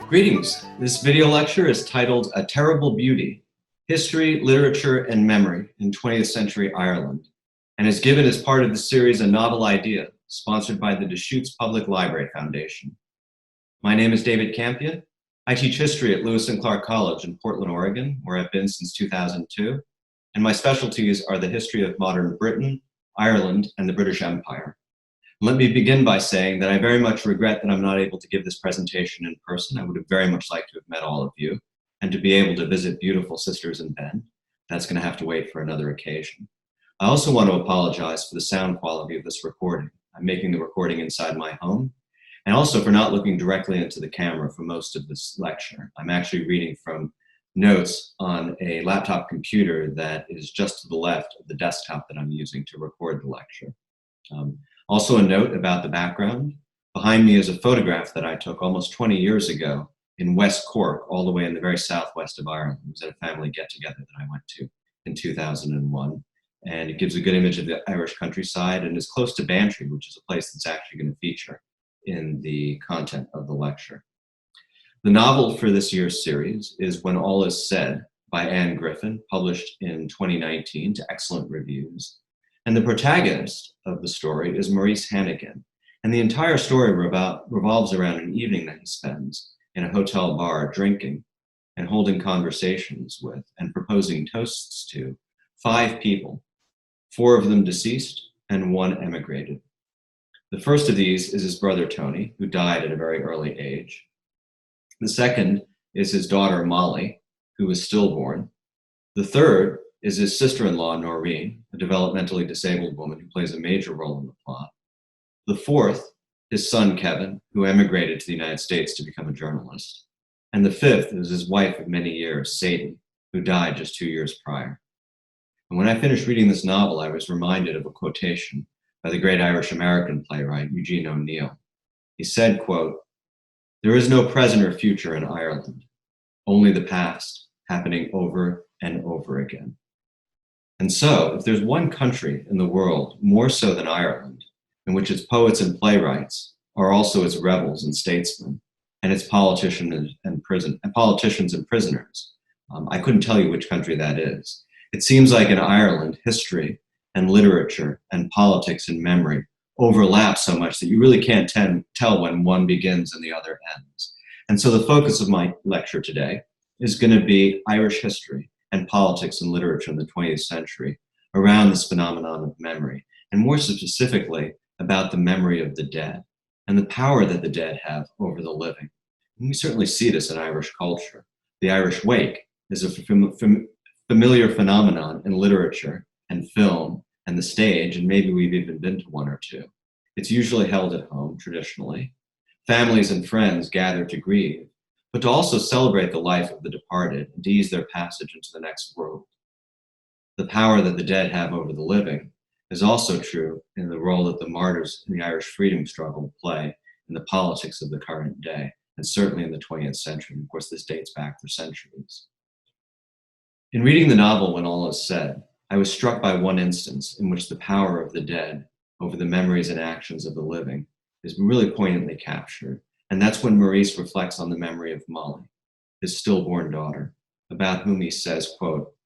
Greetings. This video lecture is titled A Terrible Beauty, History, Literature, and Memory in 20th Century Ireland, and is given as part of the series A Novel Idea, sponsored by the Deschutes Public Library Foundation. My name is David Campion. I teach history at Lewis and Clark College in Portland, Oregon, where I've been since 2002, and my specialties are the history of modern Britain, Ireland, and the British Empire. Let me begin by saying that I very much regret that I'm not able to give this presentation in person. I would have very much liked to have met all of you and to be able to visit beautiful Sisters in Bend. That's going to have to wait for another occasion. I also want to apologize for the sound quality of this recording. I'm making the recording inside my home, and also for not looking directly into the camera for most of this lecture. I'm actually reading from notes on a laptop computer that is just to the left of the desktop that I'm using to record the lecture. Also a note about the background. Behind me is a photograph that I took almost 20 years ago in West Cork, all the way in the very southwest of Ireland. It was at a family get-together that I went to in 2001. And it gives a good image of the Irish countryside and is close to Bantry, which is a place that's actually going to feature in the content of the lecture. The novel for this year's series is When All Is Said by Anne Griffin, published in 2019 to excellent reviews. And the protagonist of the story is Maurice Hannigan. And the entire story revolves around an evening that he spends in a hotel bar drinking and holding conversations with and proposing toasts to 5 people, 4 of them deceased and 1 emigrated. The first of these is his brother Tony, who died at a very early age. The second is his daughter Molly, who was stillborn. The third is his sister-in-law, Noreen, a developmentally disabled woman who plays a major role in the plot. The fourth, his son, Kevin, who emigrated to the United States to become a journalist. And the fifth is his wife of many years, Sadie, who died just 2 years prior. And when I finished reading this novel, I was reminded of a quotation by the great Irish-American playwright, Eugene O'Neill. He said, quote, "There is no present or future in Ireland, only the past happening over and over again." And so, if there's one country in the world, more so than Ireland, in which its poets and playwrights are also its rebels and statesmen, and its politicians and prisoners, I couldn't tell you which country that is. It seems like in Ireland, history and literature and politics and memory overlap so much that you really can't tell when one begins and the other ends. And so the focus of my lecture today is going to be Irish history and politics and literature in the 20th century around this phenomenon of memory, and more specifically about the memory of the dead and the power that the dead have over the living. And we certainly see this in Irish culture. The Irish wake is a familiar phenomenon in literature and film and the stage, and maybe we've even been to one or two. It's usually held at home, traditionally. Families and friends gather to grieve, but to also celebrate the life of the departed and to ease their passage into the next world. The power that the dead have over the living is also true in the role that the martyrs in the Irish freedom struggle play in the politics of the current day, and certainly in the 20th century. Of course, this dates back for centuries. In reading the novel When All Is Said, I was struck by one instance in which the power of the dead over the memories and actions of the living is really poignantly captured. And that's when Maurice reflects on the memory of Molly, his stillborn daughter, about whom he says, quote,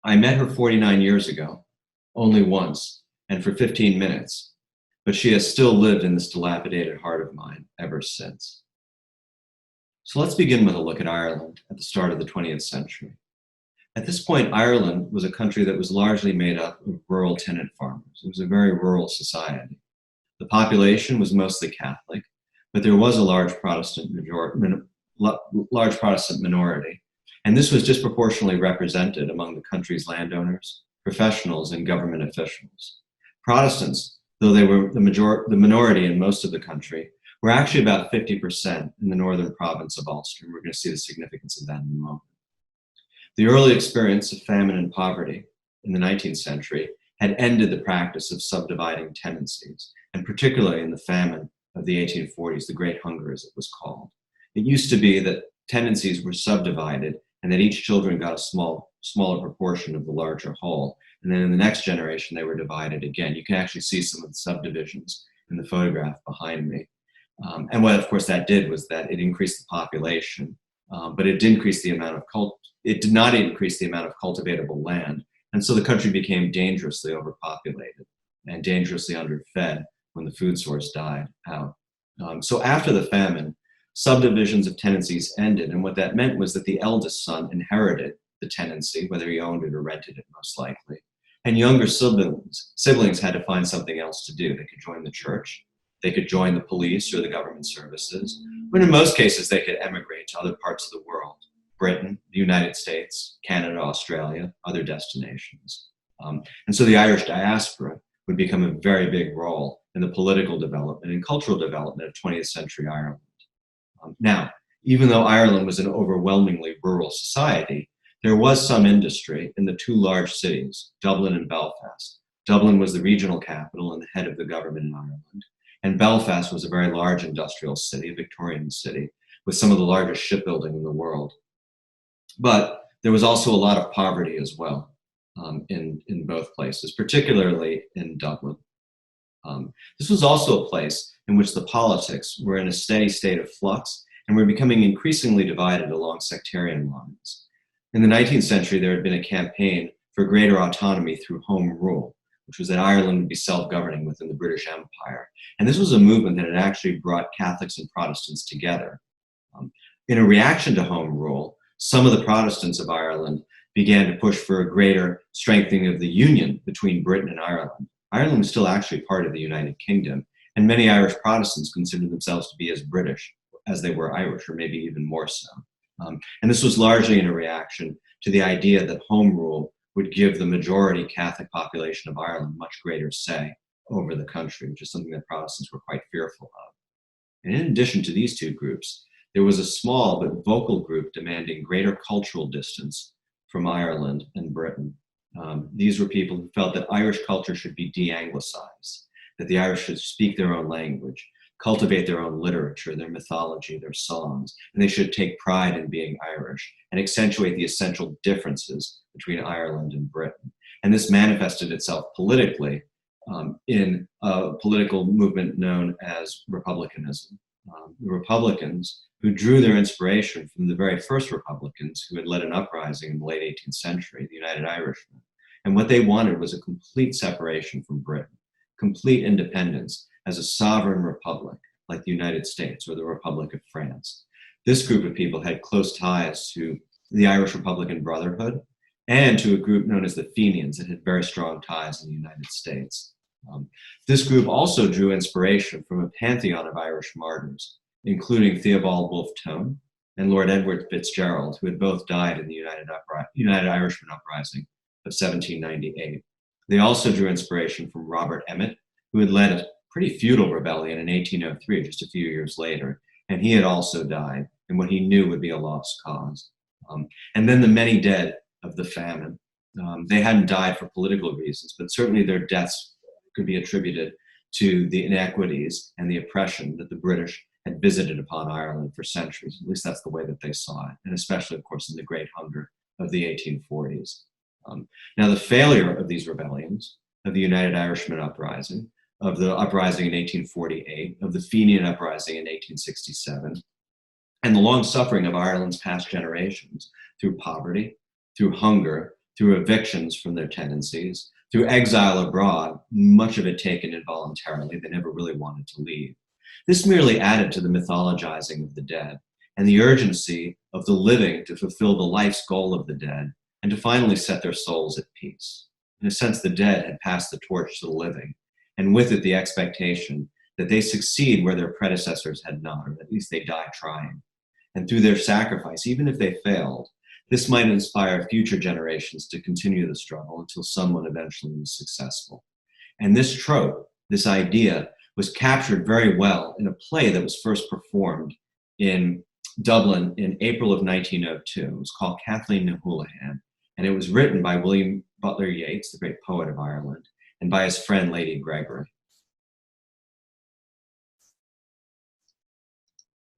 "I met her 49 years ago, only once, and for 15 minutes, but she has still lived in this dilapidated heart of mine ever since." So let's begin with a look at Ireland at the start of the 20th century. At this point, Ireland was a country that was largely made up of rural tenant farmers. It was a very rural society. The population was mostly Catholic, but there was a large Protestant minority, and this was disproportionately represented among the country's landowners, professionals, and government officials. Protestants, though they were the minority in most of the country, were actually about 50% in the northern province of Ulster, and we're going to see the significance of that in a moment. The early experience of famine and poverty in the 19th century had ended the practice of subdividing tenancies, and particularly in the famine of the 1840s, the Great Hunger as it was called. It used to be that tenancies were subdivided and that each children got a smaller proportion of the larger whole. And then in the next generation, they were divided again. You can actually see some of the subdivisions in the photograph behind me. And what, of course, that did was that it increased the population, but it did increase the amount of it did not increase the amount of cultivatable land. And so the country became dangerously overpopulated and dangerously underfed when the food source died out. So after the famine, subdivisions of tenancies ended. And what that meant was that the eldest son inherited the tenancy, whether he owned it or rented it, most likely. And younger siblings had to find something else to do. They could join the church, they could join the police or the government services, but in most cases they could emigrate to other parts of the world, Britain, the United States, Canada, Australia, other destinations. And so the Irish diaspora would become a very big role in the political development and cultural development of 20th century Ireland. Now, even though Ireland was an overwhelmingly rural society, there was some industry in the two large cities, Dublin and Belfast. Dublin was the regional capital and the head of the government in Ireland. And Belfast was a very large industrial city, a Victorian city, with some of the largest shipbuilding in the world. But there was also a lot of poverty as well in both places, particularly in Dublin. This was also a place in which the politics were in a steady state of flux and were becoming increasingly divided along sectarian lines. In the 19th century, there had been a campaign for greater autonomy through home rule, which was that Ireland would be self-governing within the British Empire. And this was a movement that had actually brought Catholics and Protestants together. In a reaction to home rule, some of the Protestants of Ireland began to push for a greater strengthening of the union between Britain and Ireland. Ireland was still actually part of the United Kingdom, and many Irish Protestants considered themselves to be as British as they were Irish, or maybe even more so. And this was largely in a reaction to the idea that home rule would give the majority Catholic population of Ireland much greater say over the country, which is something that Protestants were quite fearful of. And in addition to these two groups, there was a small but vocal group demanding greater cultural distance from Ireland and Britain. These were people who felt that Irish culture should be de-Anglicized, that the Irish should speak their own language, cultivate their own literature, their mythology, their songs, and they should take pride in being Irish and accentuate the essential differences between Ireland and Britain. And this manifested itself politically in a political movement known as Republicanism. The Republicans, who drew their inspiration from the very first Republicans who had led an uprising in the late 18th century, the United Irishmen. And what they wanted was a complete separation from Britain, complete independence as a sovereign republic like the United States or the Republic of France. This group of people had close ties to the Irish Republican Brotherhood and to a group known as the Fenians that had very strong ties in the United States. This group also drew inspiration from a pantheon of Irish martyrs, including Theobald Wolfe Tone and Lord Edward Fitzgerald, who had both died in the United Irishman Uprising of 1798. They also drew inspiration from Robert Emmet, who had led a pretty feudal rebellion in 1803, just a few years later, and he had also died in what he knew would be a lost cause. And then the many dead of the famine. They hadn't died for political reasons, but certainly their deaths could be attributed to the inequities and the oppression that the British had visited upon Ireland for centuries. At least that's the way that they saw it, and especially, of course, in the Great Hunger of the 1840s. Now, the failure of these rebellions, of the United Irishman Uprising, of the uprising in 1848, of the Fenian Uprising in 1867, and the long suffering of Ireland's past generations through poverty, through hunger, through evictions from their tenancies, through exile abroad, much of it taken involuntarily. They never really wanted to leave. This merely added to the mythologizing of the dead and the urgency of the living to fulfill the life's goal of the dead and to finally set their souls at peace. In a sense, the dead had passed the torch to the living, and with it the expectation that they succeed where their predecessors had not, or at least they die trying. And through their sacrifice, even if they failed, this might inspire future generations to continue the struggle until someone eventually was successful. And this trope, this idea, was captured very well in a play that was first performed in Dublin in April of 1902. It was called Cathleen and Houlihan, and it was written by William Butler Yeats, the great poet of Ireland, and by his friend Lady Gregory.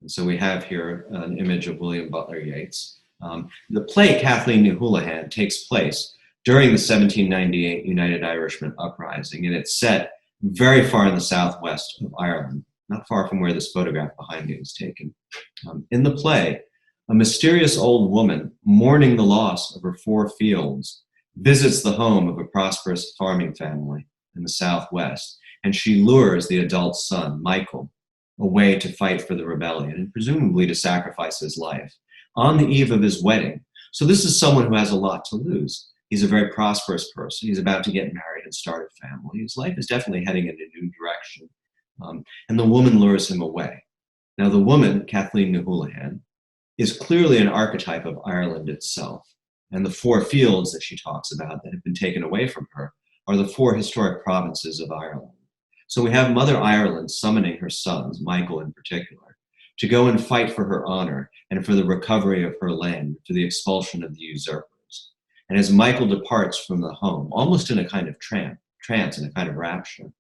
And so we have here an image of William Butler Yeats. The play Cathleen and Houlihan takes place during the 1798 United Irishman Uprising, and it's set very far in the southwest of Ireland. not far from where this photograph behind me was taken. In the play, a mysterious old woman mourning the loss of her 4 fields visits the home of a prosperous farming family in the Southwest, and she lures the adult son, Michael, away to fight for the rebellion and presumably to sacrifice his life on the eve of his wedding. So this is someone who has a lot to lose. He's a very prosperous person. He's about to get married and start a family. His life is definitely heading in a new direction. And the woman lures him away. Now the woman, Cathleen Houlihan, is clearly an archetype of Ireland itself. And the 4 fields that she talks about that have been taken away from her are the 4 historic provinces of Ireland. So we have Mother Ireland summoning her sons, Michael in particular, to go and fight for her honor and for the recovery of her land, for the expulsion of the usurpers. And as Michael departs from the home, almost in a kind of trance, in a kind of rapture,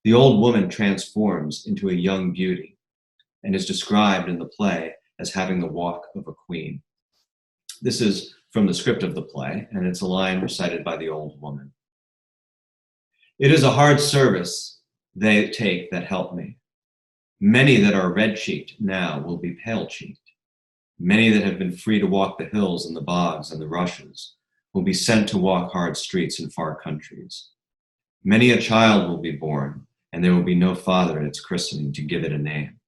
the old woman transforms into a young beauty and is described in the play as having the walk of a queen. This is from the script of the play, and it's a line recited by the old woman. "It is a hard service they take that help me. Many that are red-cheeked now will be pale-cheeked. Many that have been free to walk the hills and the bogs and the rushes will be sent to walk hard streets in far countries. Many a child will be born, and there will be no father at its christening to give it a name.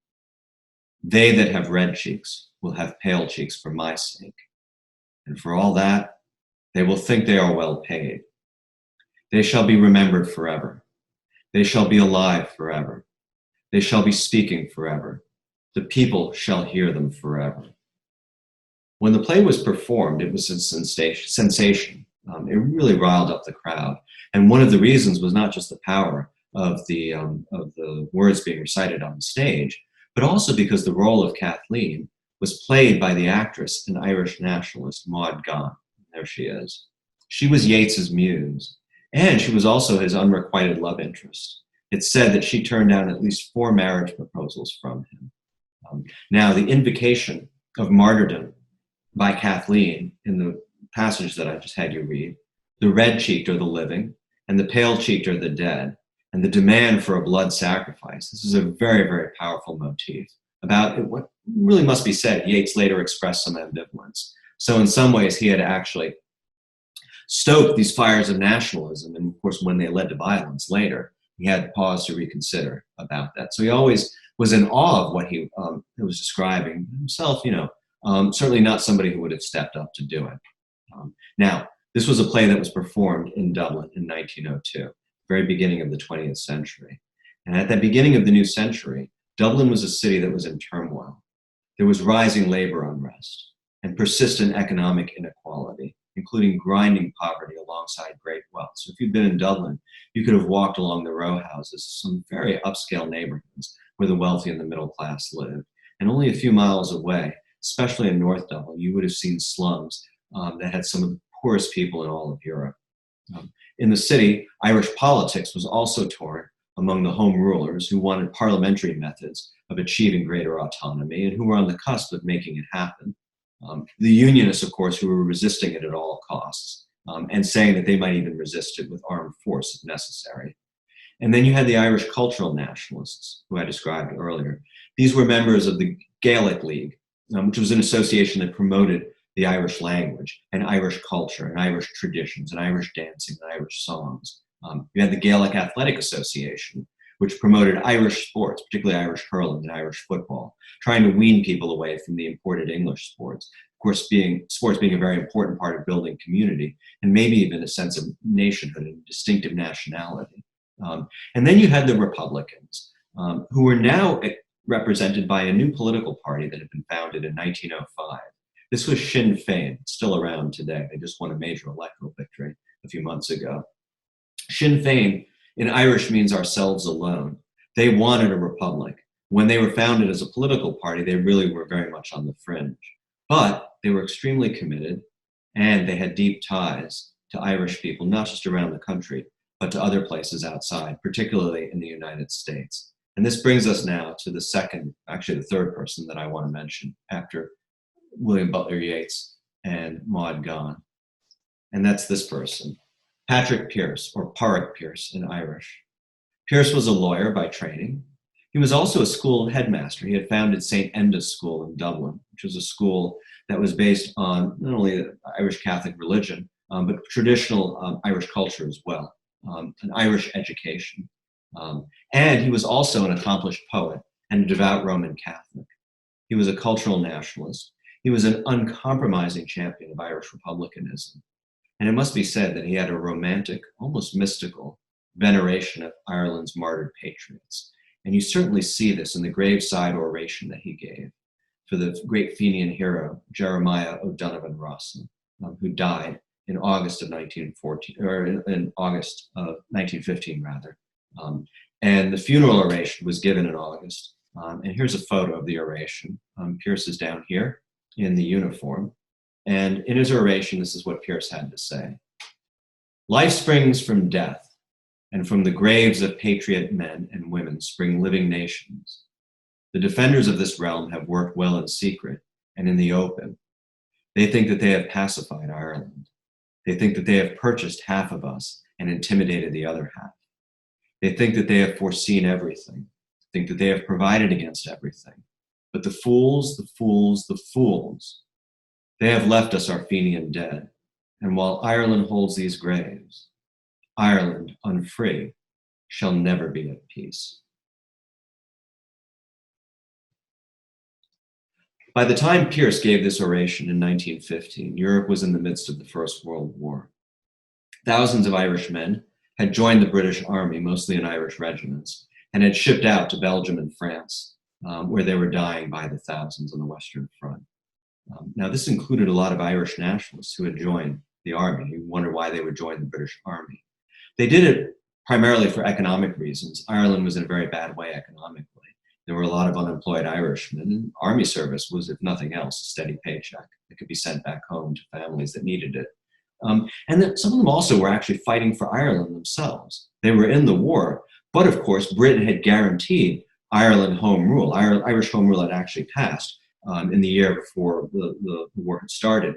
They that have red cheeks will have pale cheeks for my sake. And for all that, they will think they are well paid. They shall be remembered forever. They shall be alive forever. They shall be speaking forever. The people shall hear them forever." When the play was performed, it was a sensation. It really riled up the crowd. And one of the reasons was not just the power of the words being recited on the stage, but also because the role of Cathleen was played by the actress and Irish nationalist Maud Gonne. There she is. She was Yeats's muse, and she was also his unrequited love interest. It's said that she turned down at least 4 marriage proposals from him. Now, the Invocation of Martyrdom by Cathleen, in the passage that I just had you read, the red-cheeked are the living, and the pale-cheeked are the dead, and the demand for a blood sacrifice. This is a very, very powerful motif. About it, what really must be said, Yeats later expressed some ambivalence. So in some ways, he had actually stoked these fires of nationalism, and of course, when they led to violence later, he had paused to reconsider about that. So he always was in awe of what he was describing himself, certainly not somebody who would have stepped up to do it. Now, this was a play that was performed in Dublin in 1902, very beginning of the 20th century. And at the beginning of the new century, Dublin was a city that was in turmoil. There was rising labor unrest and persistent economic inequality, including grinding poverty alongside great wealth. So if you'd been in Dublin, you could have walked along the row houses, some very upscale neighborhoods where the wealthy and the middle class lived. And only a few miles away, especially in North Dublin, you would have seen slums that had some of the poorest people in all of Europe. In the city, Irish politics was also torn among the home rulers who wanted parliamentary methods of achieving greater autonomy and who were on the cusp of making it happen. The Unionists, of course, who were resisting it at all costs and saying that they might even resist it with armed force if necessary. And then you had the Irish cultural nationalists, who I described earlier. These were members of the Gaelic League, which was an association that promoted the Irish language and Irish culture and Irish traditions and Irish dancing and Irish songs. You had the Gaelic Athletic Association, which promoted Irish sports, particularly Irish hurling and Irish football, trying to wean people away from the imported English sports. Of course, sports being a very important part of building community and maybe even a sense of nationhood and distinctive nationality. And then you had the Republicans, who were now represented by a new political party that had been founded in 1905. This was Sinn Féin, still around today. They just won a major electoral victory a few months ago. Sinn Féin in Irish means ourselves alone. They wanted a republic. When they were founded as a political party, they really were very much on the fringe. But they were extremely committed, and they had deep ties to Irish people, not just around the country, but to other places outside, particularly in the United States. And this brings us now to the third person that I want to mention after William Butler Yeats and Maud Gonne. And that's this person, Patrick Pearse, or Pádraig Pearse in Irish. Pearse was a lawyer by training. He was also a school headmaster. He had founded St. Enda's School in Dublin, which was a school that was based on not only the Irish Catholic religion, but traditional Irish culture as well, an Irish education. And he was also an accomplished poet and a devout Roman Catholic. He was a cultural nationalist. He was an uncompromising champion of Irish republicanism. And it must be said that he had a romantic, almost mystical veneration of Ireland's martyred patriots. And you certainly see this in the graveside oration that he gave for the great Fenian hero, Jeremiah O'Donovan Rossa, who died in August of 1914, or in August of 1915, rather. And the funeral oration was given in August. And here's a photo of the oration. Pierce is down here in the uniform. And in his oration, this is what Pierce had to say. Life springs from death, and from the graves of patriot men and women spring living nations. The defenders of this realm have worked well in secret and in the open. They think that they have pacified Ireland. They think that they have purchased half of us and intimidated the other half. They think that they have foreseen everything, think that they have provided against everything. But the fools, the fools, the fools, they have left us our Fenian dead. And while Ireland holds these graves, Ireland, unfree, shall never be at peace. By the time Pierce gave this oration in 1915, Europe was in the midst of the First World War. Thousands of Irish men had joined the British Army, mostly in Irish regiments, and had shipped out to Belgium and France, where they were dying by the thousands on the Western Front. Now, this included a lot of Irish nationalists who had joined the army. You wonder why they would join the British Army. They did it primarily for economic reasons. Ireland was in a very bad way economically. There were a lot of unemployed Irishmen, and army service was, if nothing else, a steady paycheck that could be sent back home to families that needed it. And then some of them also were actually fighting for Ireland themselves. They were in the war, but of course, Britain had guaranteed Ireland home rule. Irish home rule had actually passed in the year before the war had started.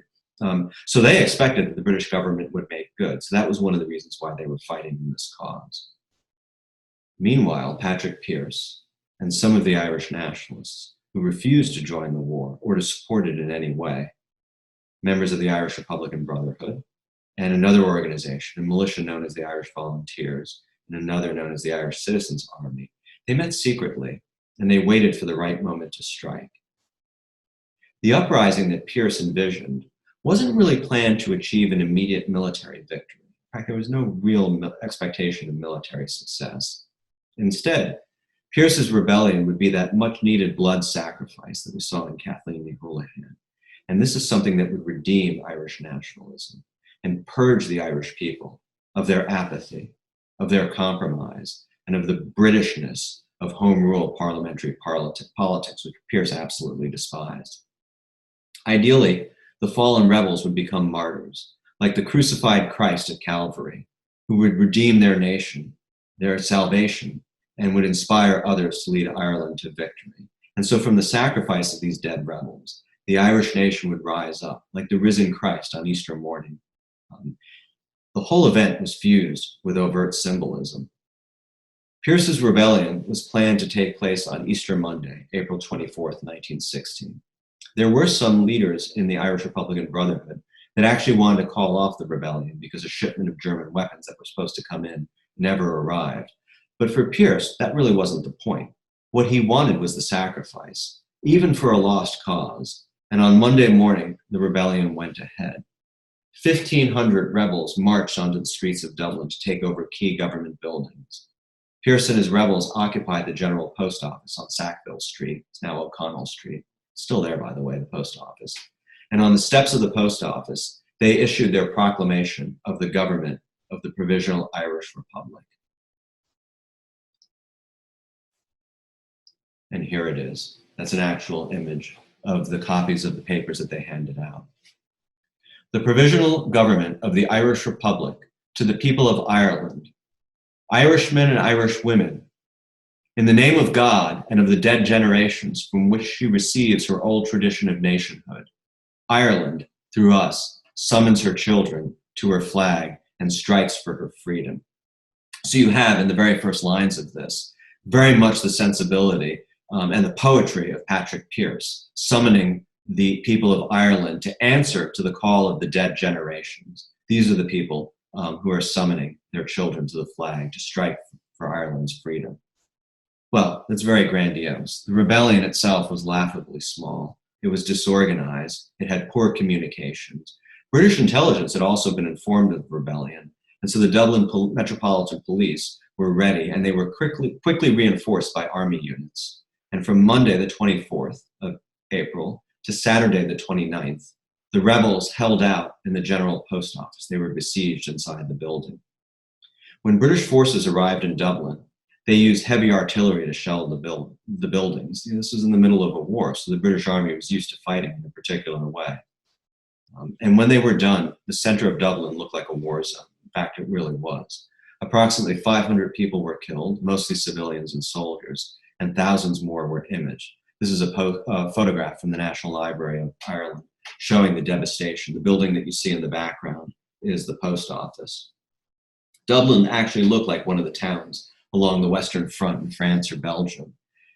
So they expected that the British government would make good. So that was one of the reasons why they were fighting in this cause. Meanwhile, Patrick Pearse and some of the Irish nationalists who refused to join the war or to support it in any way, members of the Irish Republican Brotherhood and another organization, a militia known as the Irish Volunteers and another known as the Irish Citizens Army, they met secretly and they waited for the right moment to strike. The uprising that Pearse envisioned wasn't really planned to achieve an immediate military victory. In fact, there was no real expectation of military success. Instead, Pearse's rebellion would be that much-needed blood sacrifice that we saw in Cathleen v. Houlihan. And this is something that would redeem Irish nationalism and purge the Irish people of their apathy, of their compromise, and of the Britishness of home rule parliamentary politics, which Pearse absolutely despised. Ideally, the fallen rebels would become martyrs, like the crucified Christ at Calvary, who would redeem their nation, their salvation, and would inspire others to lead Ireland to victory. And so from the sacrifice of these dead rebels, the Irish nation would rise up, like the risen Christ on Easter morning. The whole event was fused with overt symbolism. Pearse's rebellion was planned to take place on Easter Monday, April 24th, 1916. There were some leaders in the Irish Republican Brotherhood that actually wanted to call off the rebellion because a shipment of German weapons that were supposed to come in never arrived. But for Pearse, that really wasn't the point. What he wanted was the sacrifice, even for a lost cause. And on Monday morning, the rebellion went ahead. 1,500 rebels marched onto the streets of Dublin to take over key government buildings. Pearse and his rebels occupied the General Post Office on Sackville Street. It's now O'Connell Street. Still there, by the way, the post office. And on the steps of the post office, they issued their proclamation of the government of the Provisional Irish Republic. And here it is. That's an actual image of the copies of the papers that they handed out. The Provisional Government of the Irish Republic to the people of Ireland, Irishmen and Irish women, in the name of God and of the dead generations from which she receives her old tradition of nationhood, Ireland, through us, summons her children to her flag and strikes for her freedom. So you have, in the very first lines of this, very much the sensibility and the poetry of Patrick Pearse, summoning the people of Ireland to answer to the call of the dead generations. These are the people who are summoning their children to the flag to strike for Ireland's freedom. Well, that's very grandiose. The rebellion itself was laughably small. It was disorganized. It had poor communications. British intelligence had also been informed of the rebellion, and so the Dublin Metropolitan Police were ready, and they were quickly reinforced by army units. And from Monday, the 24th of April, to Saturday, the 29th, the rebels held out in the General Post Office. They were besieged inside the building. When British forces arrived in Dublin, they used heavy artillery to shell the buildings. This was in the middle of a war, so the British Army was used to fighting in a particular way. And when they were done, the center of Dublin looked like a war zone. In fact, it really was. Approximately 500 people were killed, mostly civilians and soldiers, and thousands more were imaged. This is a photograph from the National Library of Ireland showing the devastation. The building that you see in the background is the post office. Dublin actually looked like one of the towns along the Western Front in France or Belgium.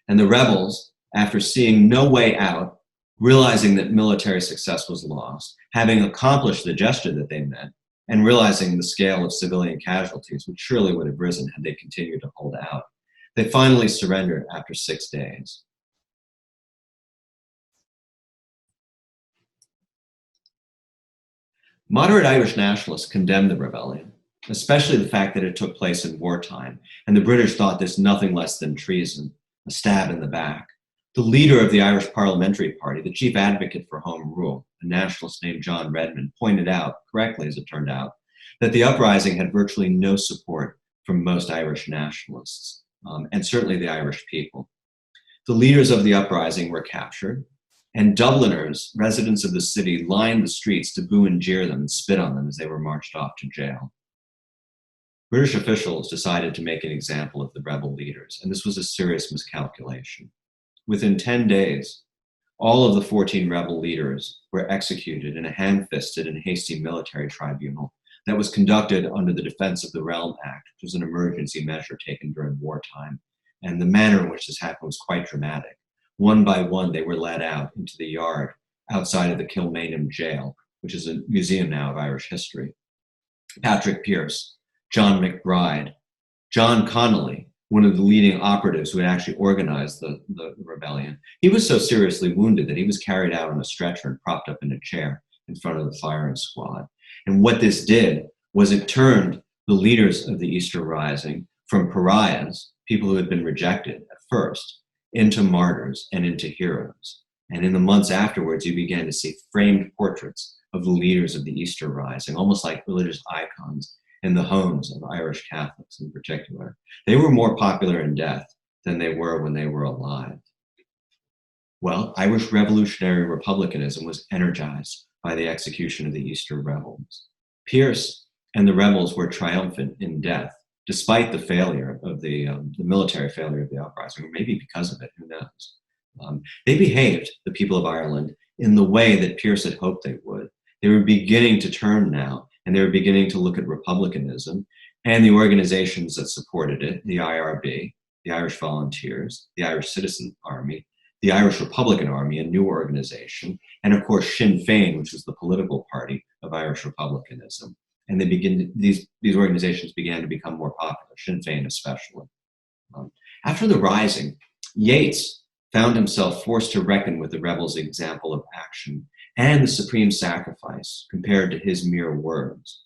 And the rebels, after seeing no way out, realizing that military success was lost, having accomplished the gesture that they meant, and realizing the scale of civilian casualties, which surely would have risen had they continued to hold out, they finally surrendered after 6 days. Moderate Irish nationalists condemned the rebellion, especially the fact that it took place in wartime, and the British thought this nothing less than treason, a stab in the back. The leader of the Irish Parliamentary Party, the chief advocate for home rule, a nationalist named John Redmond, pointed out, correctly as it turned out, that the uprising had virtually no support from most Irish nationalists, and certainly the Irish people. The leaders of the uprising were captured, and Dubliners, residents of the city, lined the streets to boo and jeer them and spit on them as they were marched off to jail. British officials decided to make an example of the rebel leaders, and this was a serious miscalculation. Within 10 days, all of the 14 rebel leaders were executed in a ham-fisted and hasty military tribunal that was conducted under the Defense of the Realm Act, which was an emergency measure taken during wartime. And the manner in which this happened was quite dramatic. One by one, they were led out into the yard outside of the Kilmainham jail, which is a museum now of Irish history. Patrick Pearse, John McBride, John Connolly, one of the leading operatives who had actually organized the rebellion. He was so seriously wounded that he was carried out on a stretcher and propped up in a chair in front of the firing squad. And what this did was it turned the leaders of the Easter Rising from pariahs, people who had been rejected at first, into martyrs and into heroes. And in the months afterwards, you began to see framed portraits of the leaders of the Easter Rising, almost like religious icons in the homes of Irish Catholics in particular. They were more popular in death than they were when they were alive. Well, Irish revolutionary republicanism was energized by the execution of the Easter rebels. Pearse and the rebels were triumphant in death, despite the failure of the military failure of the uprising, or maybe because of it, who knows. They behaved, the people of Ireland, in the way that Pearse had hoped they would. They were beginning to turn now, and they were beginning to look at republicanism and the organizations that supported it, the IRB, the Irish Volunteers, the Irish Citizen Army, the Irish Republican Army, a new organization, and of course Sinn Féin, which was the political party of Irish republicanism. And these organizations began to become more popular, Sinn Féin especially. After the Rising, Yeats found himself forced to reckon with the rebels' example of action and the supreme sacrifice compared to his mere words.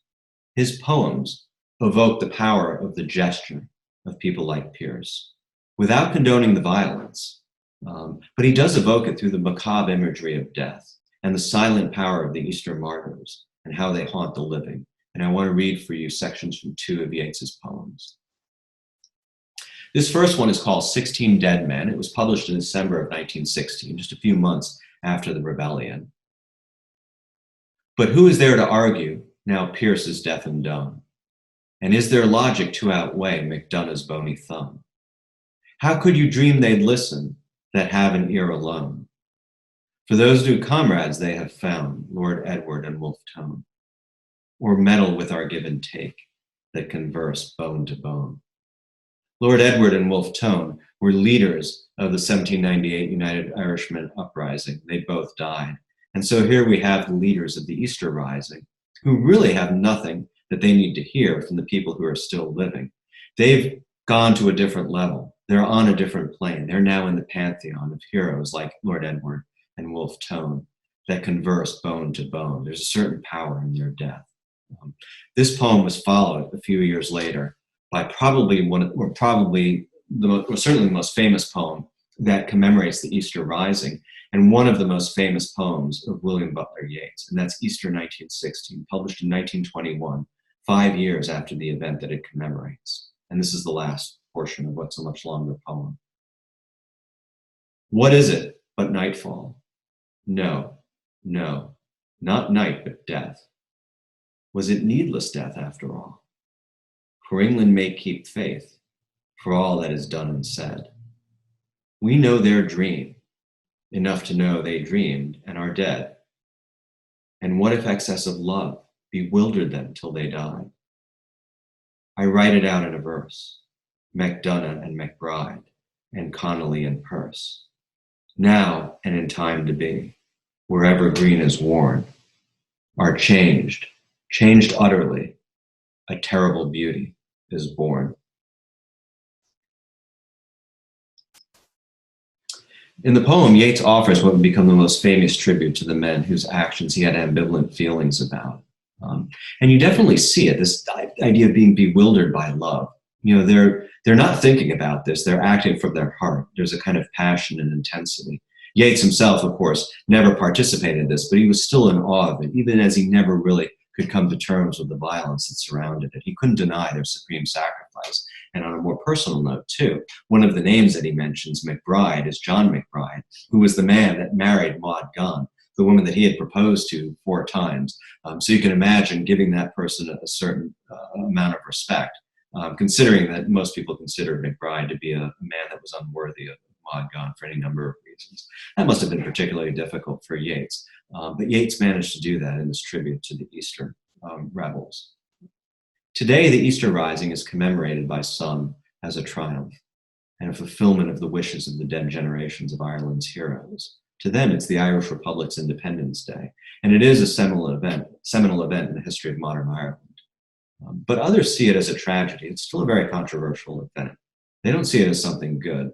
His poems evoke the power of the gesture of people like Pearse, without condoning the violence, but he does evoke it through the macabre imagery of death and the silent power of the Easter martyrs and how they haunt the living. And I want to read for you sections from 2 of Yeats's poems. This first one is called 16 Dead Men. It was published in December of 1916, just a few months after the rebellion. But who is there to argue now Pearse is deaf and dumb? And is there logic to outweigh McDonough's bony thumb? How could you dream they'd listen that have an ear alone? For those new comrades they have found, Lord Edward and Wolfe Tone, or meddle with our give and take that converse bone to bone. Lord Edward and Wolfe Tone were leaders of the 1798 United Irishmen uprising. They both died. And so here we have the leaders of the Easter Rising, who really have nothing that they need to hear from the people who are still living. They've gone to a different level. They're on a different plane. They're now in the pantheon of heroes like Lord Edward and Wolfe Tone that converse bone to bone. There's a certain power in their death. This poem was followed a few years later by probably certainly the most famous poem that commemorates the Easter Rising, and one of the most famous poems of William Butler Yeats, and that's Easter 1916, published in 1921, 5 years after the event that it commemorates. And this is the last portion of what's a much longer poem. What is it but nightfall? No, no, not night, but death. Was it needless death after all? For England may keep faith for all that is done and said. We know their dream, enough to know they dreamed and are dead. And what if excess of love bewildered them till they died? I write it out in a verse, Macdonough and McBride, and Connolly and Peirce. Now and in time to be, wherever green is worn, are changed utterly, a terrible beauty is born. In the poem, Yeats offers what would become the most famous tribute to the men whose actions he had ambivalent feelings about. And you definitely see it, this idea of being bewildered by love. You know, they're not thinking about this, they're acting from their heart. There's a kind of passion and intensity. Yeats himself, of course, never participated in this, but he was still in awe of it, even as he never really could come to terms with the violence that surrounded it. He couldn't deny their supreme sacrifice. And on a more personal note, too, one of the names that he mentions, McBride, is John McBride, who was the man that married Maud Gonne, the woman that he had proposed to 4 times. So you can imagine giving that person a certain amount of respect, considering that most people considered McBride to be a man that was unworthy of Maud Gonne for any number of reasons. That must have been particularly difficult for Yeats. But Yeats managed to do that in this tribute to the Easter rebels. Today, the Easter Rising is commemorated by some as a triumph and a fulfillment of the wishes of the dead generations of Ireland's heroes. To them, it's the Irish Republic's Independence Day, and it is a seminal event in the history of modern Ireland. But others see it as a tragedy. It's still a very controversial event. They don't see it as something good.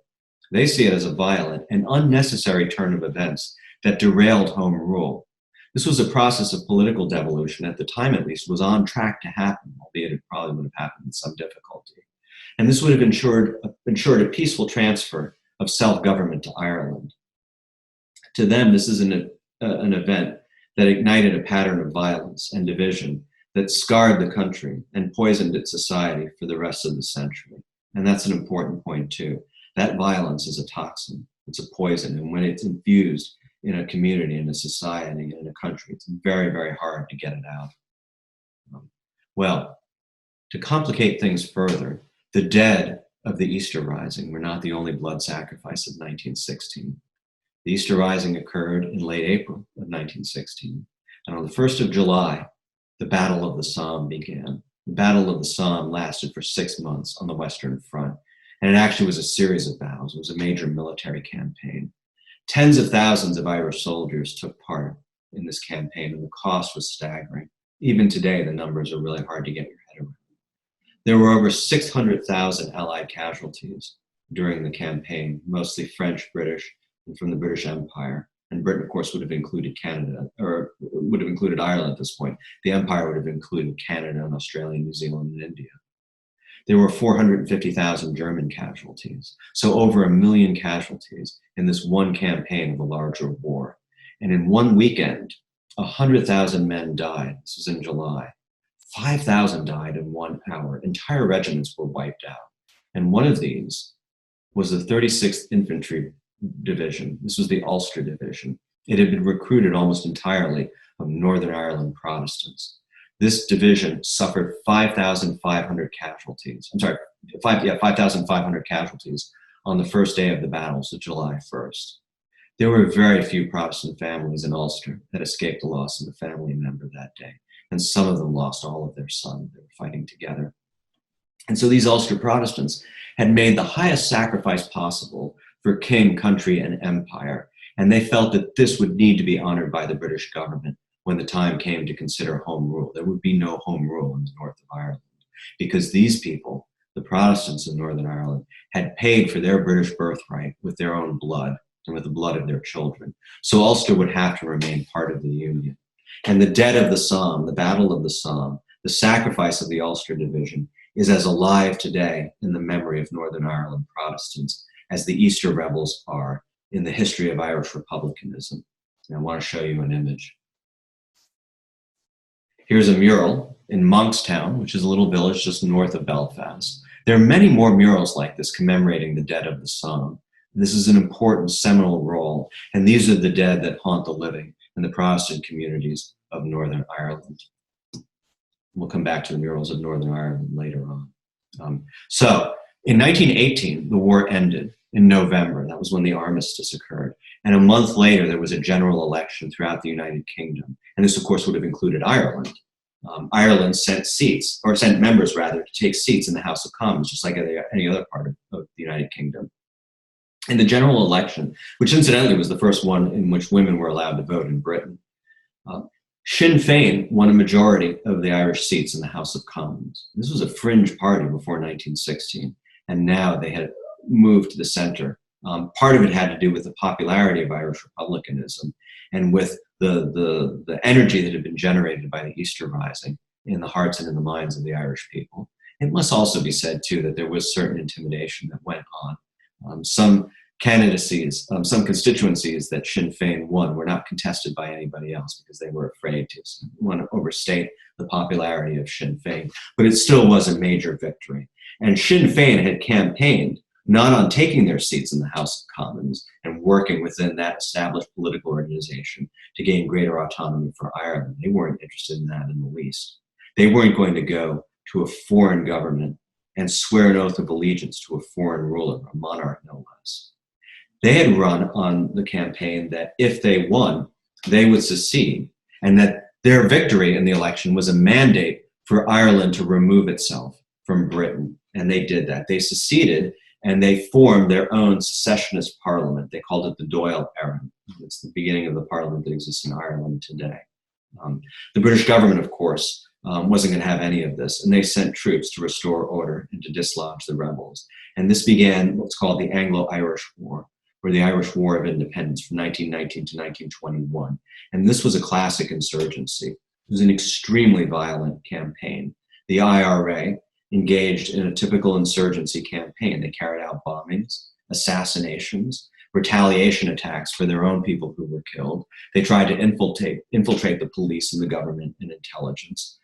They see it as a violent and unnecessary turn of events that derailed home rule. This was a process of political devolution, at the time at least, was on track to happen, albeit it probably would have happened with some difficulty. And this would have ensured a peaceful transfer of self-government to Ireland. To them, this is an event that ignited a pattern of violence and division that scarred the country and poisoned its society for the rest of the century. And that's an important point too. That violence is a toxin, it's a poison, and when it's infused in a community, in a society, in a country, it's very, very hard to get it out. Well, to complicate things further, the dead of the Easter Rising were not the only blood sacrifice of 1916. The Easter Rising occurred in late April of 1916, and on the 1st of July, the Battle of the Somme began. The Battle of the Somme lasted for 6 months on the Western Front, and it actually was a series of battles. It was a major military campaign. Tens of thousands of Irish soldiers took part in this campaign, and the cost was staggering. Even today, the numbers are really hard to get your head around. There were over 600,000 Allied casualties during the campaign, mostly French, British, and from the British Empire. And Britain, of course, would have included Canada, or would have included Ireland at this point. The Empire would have included Canada and Australia, New Zealand, and India. There were 450,000 German casualties, so over 1 million casualties in this one campaign of a larger war. And in one weekend, 100,000 men died. This was in July. 5,000 died in 1 hour. Entire regiments were wiped out. And one of these was the 36th Infantry Division. This was the Ulster Division. It had been recruited almost entirely of Northern Ireland Protestants. This division suffered 5,500 casualties. 5,500 casualties on the first day of the battle, so July 1st. There were very few Protestant families in Ulster that escaped the loss of a family member that day, and some of them lost all of their sons. They were fighting together. And so these Ulster Protestants had made the highest sacrifice possible for king, country, and empire. And they felt that this would need to be honored by the British government when the time came to consider home rule. There would be no home rule in the north of Ireland because these people, the Protestants of Northern Ireland, had paid for their British birthright with their own blood and with the blood of their children. So Ulster would have to remain part of the Union. And the dead of the Somme, the Battle of the Somme, the sacrifice of the Ulster Division is as alive today in the memory of Northern Ireland Protestants as the Easter rebels are in the history of Irish republicanism. And I want to show you an image. Here's a mural in Monkstown, which is a little village just north of Belfast. There are many more murals like this commemorating the dead of the Somme. This is an important seminal role, and these are the dead that haunt the living in the Protestant communities of Northern Ireland. We'll come back to the murals of Northern Ireland later on. So in 1918, the war ended in November. That was when the armistice occurred. And a month later, there was a general election throughout the United Kingdom. And this, of course, would have included Ireland. Ireland sent members to take seats in the House of Commons, just like any other part of the United Kingdom. In the general election, which incidentally was the first one in which women were allowed to vote in Britain, Sinn Féin won a majority of the Irish seats in the House of Commons. This was a fringe party before 1916, and now they had moved to the center. Part of it had to do with the popularity of Irish republicanism and with the energy that had been generated by the Easter Rising in the hearts and in the minds of the Irish people. It must also be said, too, that there was certain intimidation that went on. Some candidacies, some constituencies that Sinn Féin won were not contested by anybody else because they were afraid to want to overstate the popularity of Sinn Féin, but it still was a major victory. And Sinn Féin had campaigned not on taking their seats in the House of Commons and working within that established political organization to gain greater autonomy for Ireland. They weren't interested in that in the least. They weren't going to go to a foreign government and swear an oath of allegiance to a foreign ruler, a monarch no less. They had run on the campaign that if they won, they would secede, and that their victory in the election was a mandate for Ireland to remove itself from Britain. And they did that. They seceded and they formed their own secessionist parliament. They called it the Dáil Éireann. It's the beginning of the parliament that exists in Ireland today. The British government, of course, wasn't going to have any of this, and they sent troops to restore order and to dislodge the rebels. And this began what's called the Anglo-Irish War, or the Irish War of Independence from 1919 to 1921. And this was a classic insurgency. It was an extremely violent campaign. The IRA engaged in a typical insurgency campaign. They carried out bombings, assassinations, retaliation attacks for their own people who were killed. They tried to infiltrate the police and the government and intelligence.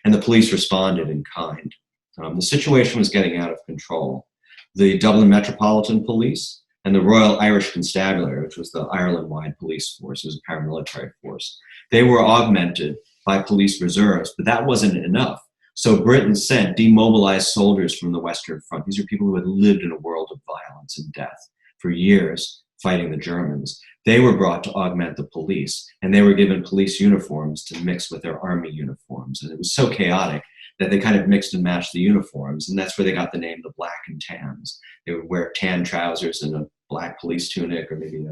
And the police responded in kind. The situation was getting out of control. The Dublin Metropolitan Police and the Royal Irish Constabulary, which was the Ireland-wide police force, it was a paramilitary force, they were augmented by police reserves, but that wasn't enough. So Britain sent demobilized soldiers from the Western Front. These are people who had lived in a world of violence and death for years fighting the Germans. They were brought to augment the police, and they were given police uniforms to mix with their army uniforms. And it was so chaotic that they kind of mixed and matched the uniforms, and that's where they got the name the Black and Tans. They would wear tan trousers and a black police tunic, or maybe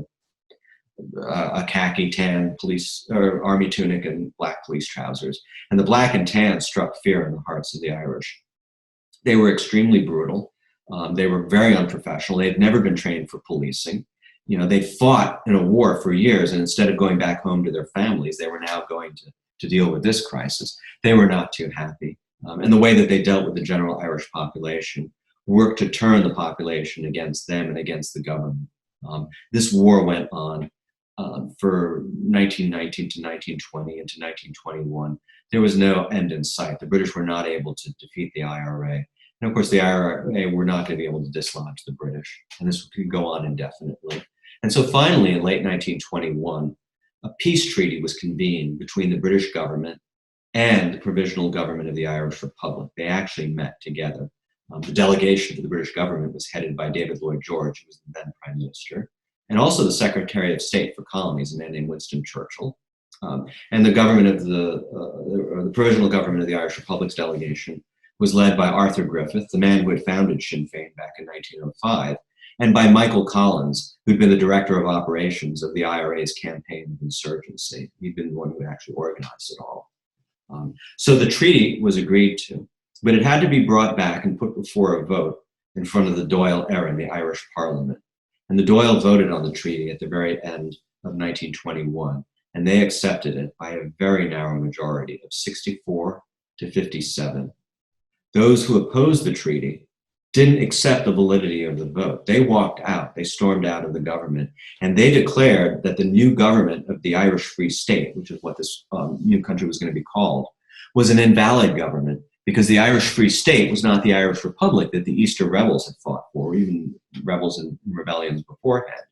a khaki tan police or army tunic and black police trousers. And the Black and Tan struck fear in the hearts of the Irish. They were extremely brutal. They were very unprofessional. They had never been trained for policing. You know, they fought in a war for years, and instead of going back home to their families, they were now going to deal with this crisis. They were not too happy. And the way that they dealt with the general Irish population worked to turn the population against them and against the government. This war went on for 1919 to 1920 and to 1921. There was no end in sight. The British were not able to defeat the IRA. And of course, the IRA were not going to be able to dislodge the British. And this could go on indefinitely. And so finally, in late 1921, a peace treaty was convened between the British government and the Provisional Government of the Irish Republic. They actually met together. The delegation to the British government was headed by David Lloyd George, who was the then Prime Minister, and also the Secretary of State for Colonies, a man named Winston Churchill. And the government of the Provisional Government of the Irish Republic's delegation was led by Arthur Griffith, the man who had founded Sinn Féin back in 1905, and by Michael Collins, who'd been the director of operations of the IRA's campaign of insurgency. He'd been the one who actually organized it all. So the treaty was agreed to, but it had to be brought back and put before a vote in front of the Dáil Éireann, the Irish Parliament. And the Dáil voted on the treaty at the very end of 1921, and they accepted it by a very narrow majority of 64 to 57. Those who opposed the treaty didn't accept the validity of the vote. They walked out, they stormed out of the government, and they declared that the new government of the Irish Free State, which is what this new country was going to be called, was an invalid government because the Irish Free State was not the Irish Republic that the Easter rebels had fought for, or even rebels in rebellions beforehand.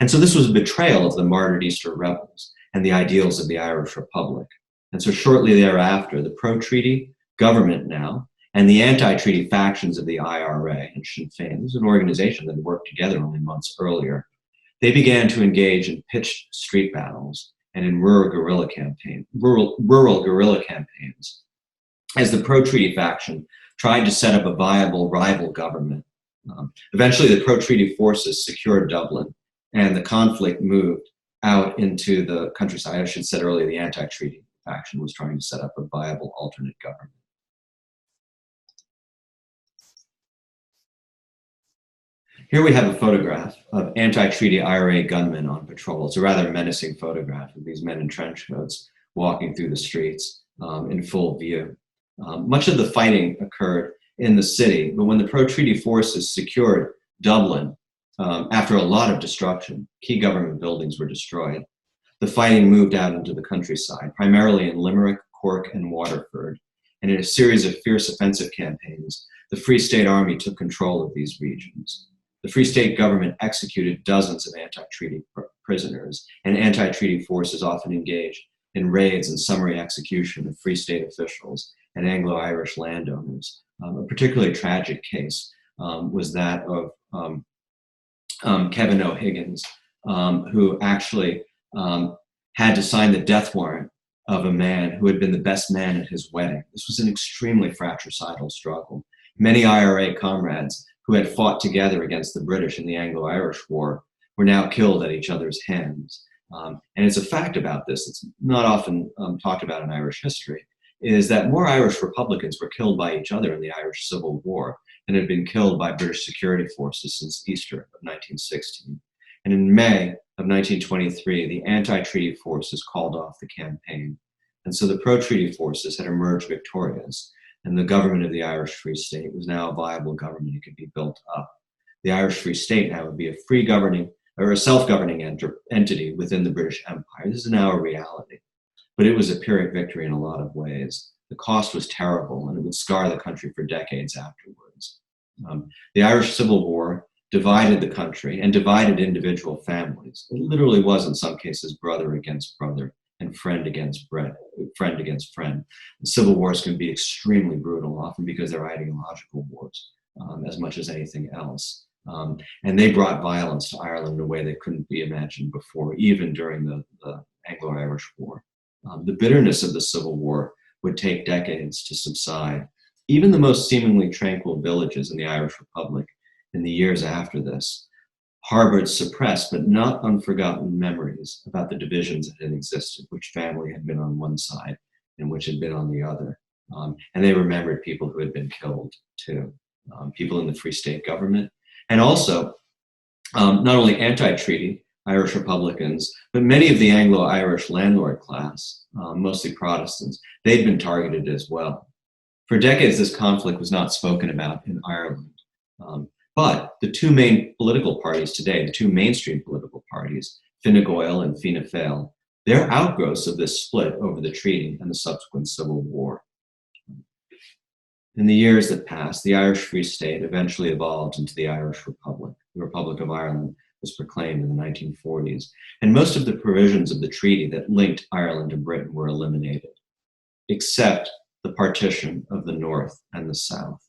And so this was a betrayal of the martyred Easter rebels and the ideals of the Irish Republic. And so shortly thereafter, the pro-treaty government now and the anti-treaty factions of the IRA and Sinn Féin, this is an organization that had worked together only months earlier, they began to engage in pitched street battles and in rural guerrilla campaigns as the pro-treaty faction tried to set up a viable rival government. Eventually, the pro-treaty forces secured Dublin, and the conflict moved out into the countryside. I should have said earlier, the anti-treaty faction was trying to set up a viable alternate government. Here we have a photograph of anti-treaty IRA gunmen on patrol. It's a rather menacing photograph of these men in trench coats walking through the streets in full view. Much of the fighting occurred in the city, but when the pro-treaty forces secured Dublin, after a lot of destruction, key government buildings were destroyed. The fighting moved out into the countryside, primarily in Limerick, Cork, and Waterford. And in a series of fierce offensive campaigns, the Free State Army took control of these regions. The Free State government executed dozens of anti-treaty prisoners, and anti-treaty forces often engaged in raids and summary execution of Free State officials and Anglo-Irish landowners. A particularly tragic case was that of Kevin O'Higgins, who actually had to sign the death warrant of a man who had been the best man at his wedding. This was an extremely fratricidal struggle. Many IRA comrades who had fought together against the British in the Anglo-Irish War were now killed at each other's hands. And it's a fact about this, it's not often talked about in Irish history, is that more Irish Republicans were killed by each other in the Irish Civil War than had been killed by British security forces since Easter of 1916. And in May of 1923, the anti-treaty forces called off the campaign. And so the pro-treaty forces had emerged victorious, and the government of the Irish Free State was now a viable government. It could be built up. The Irish Free State now would be a free governing, or a self-governing entity within the British Empire. This is now a reality. But it was a Pyrrhic victory in a lot of ways. The cost was terrible, and it would scar the country for decades afterwards. The Irish Civil War divided the country and divided individual families. It literally was, in some cases, brother against brother and friend against friend. The civil wars can be extremely brutal, often because they're ideological wars, as much as anything else. And they brought violence to Ireland in a way that couldn't be imagined before, even during the Anglo-Irish War. The bitterness of the Civil War would take decades to subside. Even the most seemingly tranquil villages in the Irish Republic in the years after this harbored suppressed but not unforgotten memories about the divisions that had existed, which family had been on one side and which had been on the other. And they remembered people who had been killed too, people in the Free State government, and also not only anti-treaty Irish Republicans, but many of the Anglo-Irish landlord class, mostly Protestants, they'd been targeted as well. For decades, this conflict was not spoken about in Ireland. But the two main political parties today, the two mainstream political parties, Fine Gael and Fianna Fáil, they're outgrowths of this split over the treaty and the subsequent Civil War. In the years that passed, the Irish Free State eventually evolved into the Irish Republic. The Republic of Ireland was proclaimed in the 1940s, and most of the provisions of the treaty that linked Ireland to Britain were eliminated, except the partition of the North and the South.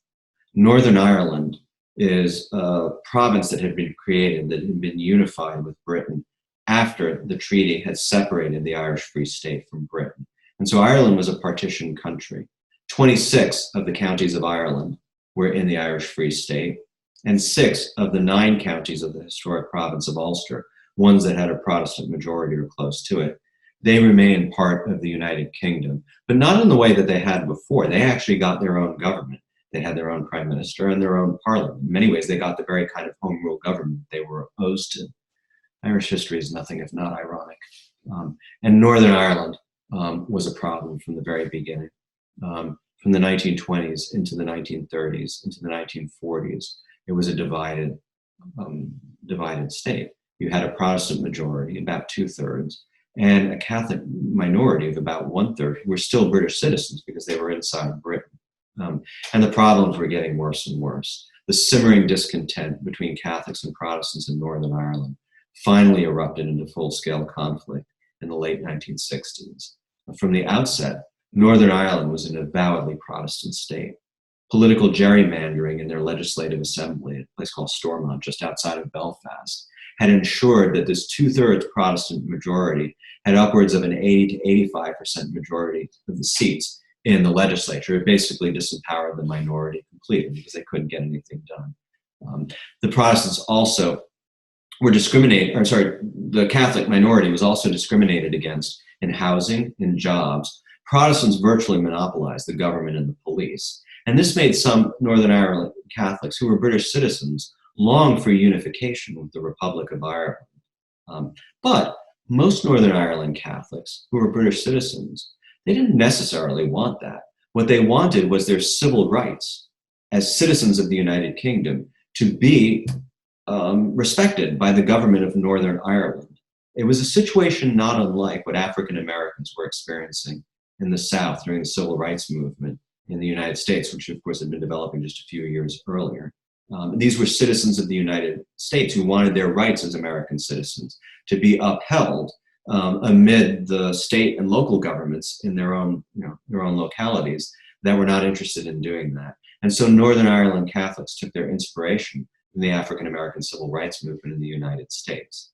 Northern Ireland is a province that had been created, that had been unified with Britain after the treaty had separated the Irish Free State from Britain. And so Ireland was a partitioned country. 26 of the counties of Ireland were in the Irish Free State, and 6 of the 9 counties of the historic province of Ulster, ones that had a Protestant majority or close to it, they remained part of the United Kingdom, but not in the way that they had before. They actually got their own government. They had their own prime minister and their own parliament. In many ways, they got the very kind of home rule government they were opposed to. Irish history is nothing if not ironic. And Northern Ireland was a problem from the very beginning. From the 1920s into the 1930s, into the 1940s, it was a divided state. You had a Protestant majority, about 2/3, and a Catholic minority of about 1/3 who were still British citizens because they were inside Britain. And the problems were getting worse and worse. The simmering discontent between Catholics and Protestants in Northern Ireland finally erupted into full-scale conflict in the late 1960s. From the outset, Northern Ireland was an avowedly Protestant state. Political gerrymandering in their legislative assembly, a place called Stormont, just outside of Belfast, had ensured that this 2/3 Protestant majority had upwards of an 80 to 85% majority of the seats in the legislature. It basically disempowered the minority completely because they couldn't get anything done. The Protestants also were the Catholic minority was also discriminated against in housing, in jobs. Protestants virtually monopolized the government and the police. And this made some Northern Ireland Catholics who were British citizens long for unification with the Republic of Ireland. But most Northern Ireland Catholics who were British citizens, they didn't necessarily want that. What they wanted was their civil rights as citizens of the United Kingdom to be respected by the government of Northern Ireland. It was a situation not unlike what African Americans were experiencing in the South during the Civil Rights Movement in the United States, which of course had been developing just a few years earlier. These were citizens of the United States who wanted their rights as American citizens to be upheld amid the state and local governments in their own localities that were not interested in doing that. And so Northern Ireland Catholics took their inspiration in the African American Civil Rights Movement in the United States.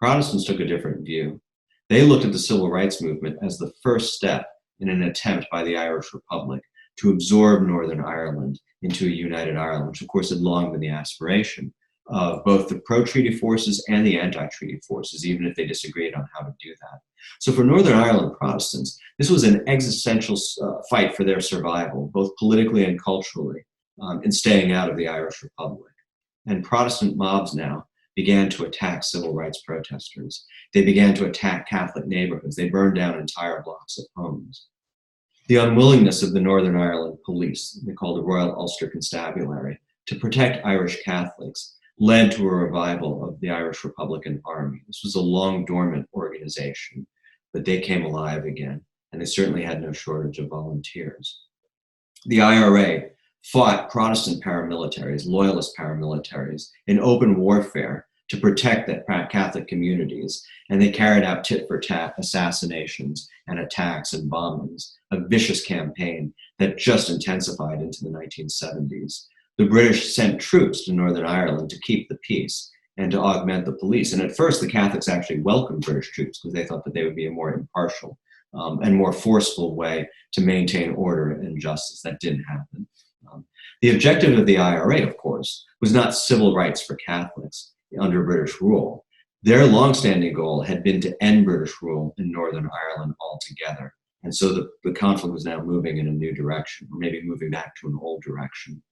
Protestants took a different view. They looked at the Civil Rights Movement as the first step in an attempt by the Irish Republic to absorb Northern Ireland into a united Ireland, which of course had long been the aspiration of both the pro-treaty forces and the anti-treaty forces, even if they disagreed on how to do that. So for Northern Ireland Protestants, this was an existential fight for their survival, both politically and culturally, in staying out of the Irish Republic. And Protestant mobs now began to attack civil rights protesters. They began to attack Catholic neighborhoods. They burned down entire blocks of homes. The unwillingness of the Northern Ireland police, they called the Royal Ulster Constabulary, to protect Irish Catholics led to a revival of the Irish Republican Army. This was a long dormant organization, but they came alive again, and they certainly had no shortage of volunteers. The IRA fought Protestant paramilitaries, loyalist paramilitaries, in open warfare to protect the Catholic communities, and they carried out tit-for-tat assassinations and attacks and bombings, a vicious campaign that just intensified into the 1970s. The British sent troops to Northern Ireland to keep the peace and to augment the police. And at first, the Catholics actually welcomed British troops because they thought that they would be a more impartial and more forceful way to maintain order and justice. That didn't happen. The objective of the IRA, of course, was not civil rights for Catholics under British rule. Their longstanding goal had been to end British rule in Northern Ireland altogether. And so the conflict was now moving in a new direction, or maybe moving back to an old direction.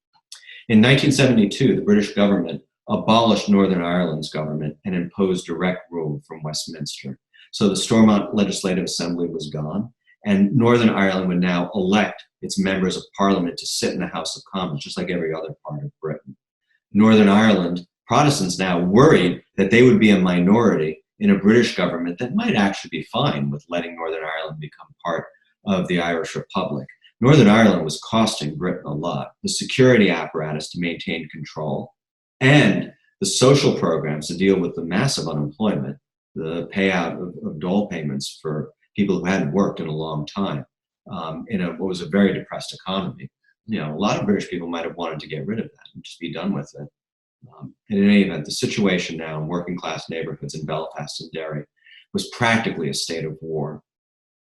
In 1972, the British government abolished Northern Ireland's government and imposed direct rule from Westminster. So the Stormont Legislative Assembly was gone, and Northern Ireland would now elect its members of parliament to sit in the House of Commons, just like every other part of Britain. Northern Ireland Protestants now worried that they would be a minority in a British government that might actually be fine with letting Northern Ireland become part of the Irish Republic. Northern Ireland was costing Britain a lot. The security apparatus to maintain control and the social programs to deal with the massive unemployment, the payout of dole payments for people who hadn't worked in a long time in what was a very depressed economy. A lot of British people might have wanted to get rid of that and just be done with it. And in any event, the situation now in working class neighborhoods in Belfast and Derry was practically a state of war.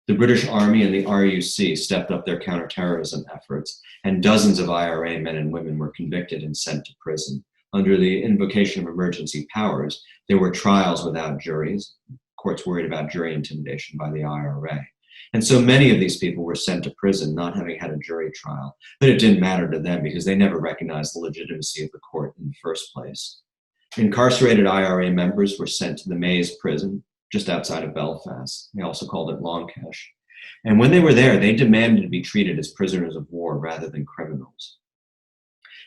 The British Army and the RUC stepped up their counterterrorism efforts, and dozens of IRA men and women were convicted and sent to prison. Under the invocation of emergency powers, there were trials without juries. Courts worried about jury intimidation by the IRA. And so many of these people were sent to prison not having had a jury trial, but it didn't matter to them because they never recognized the legitimacy of the court in the first place. Incarcerated IRA members were sent to the Maze prison, just outside of Belfast. They also called it Loncash. And when they were there, they demanded to be treated as prisoners of war rather than criminals,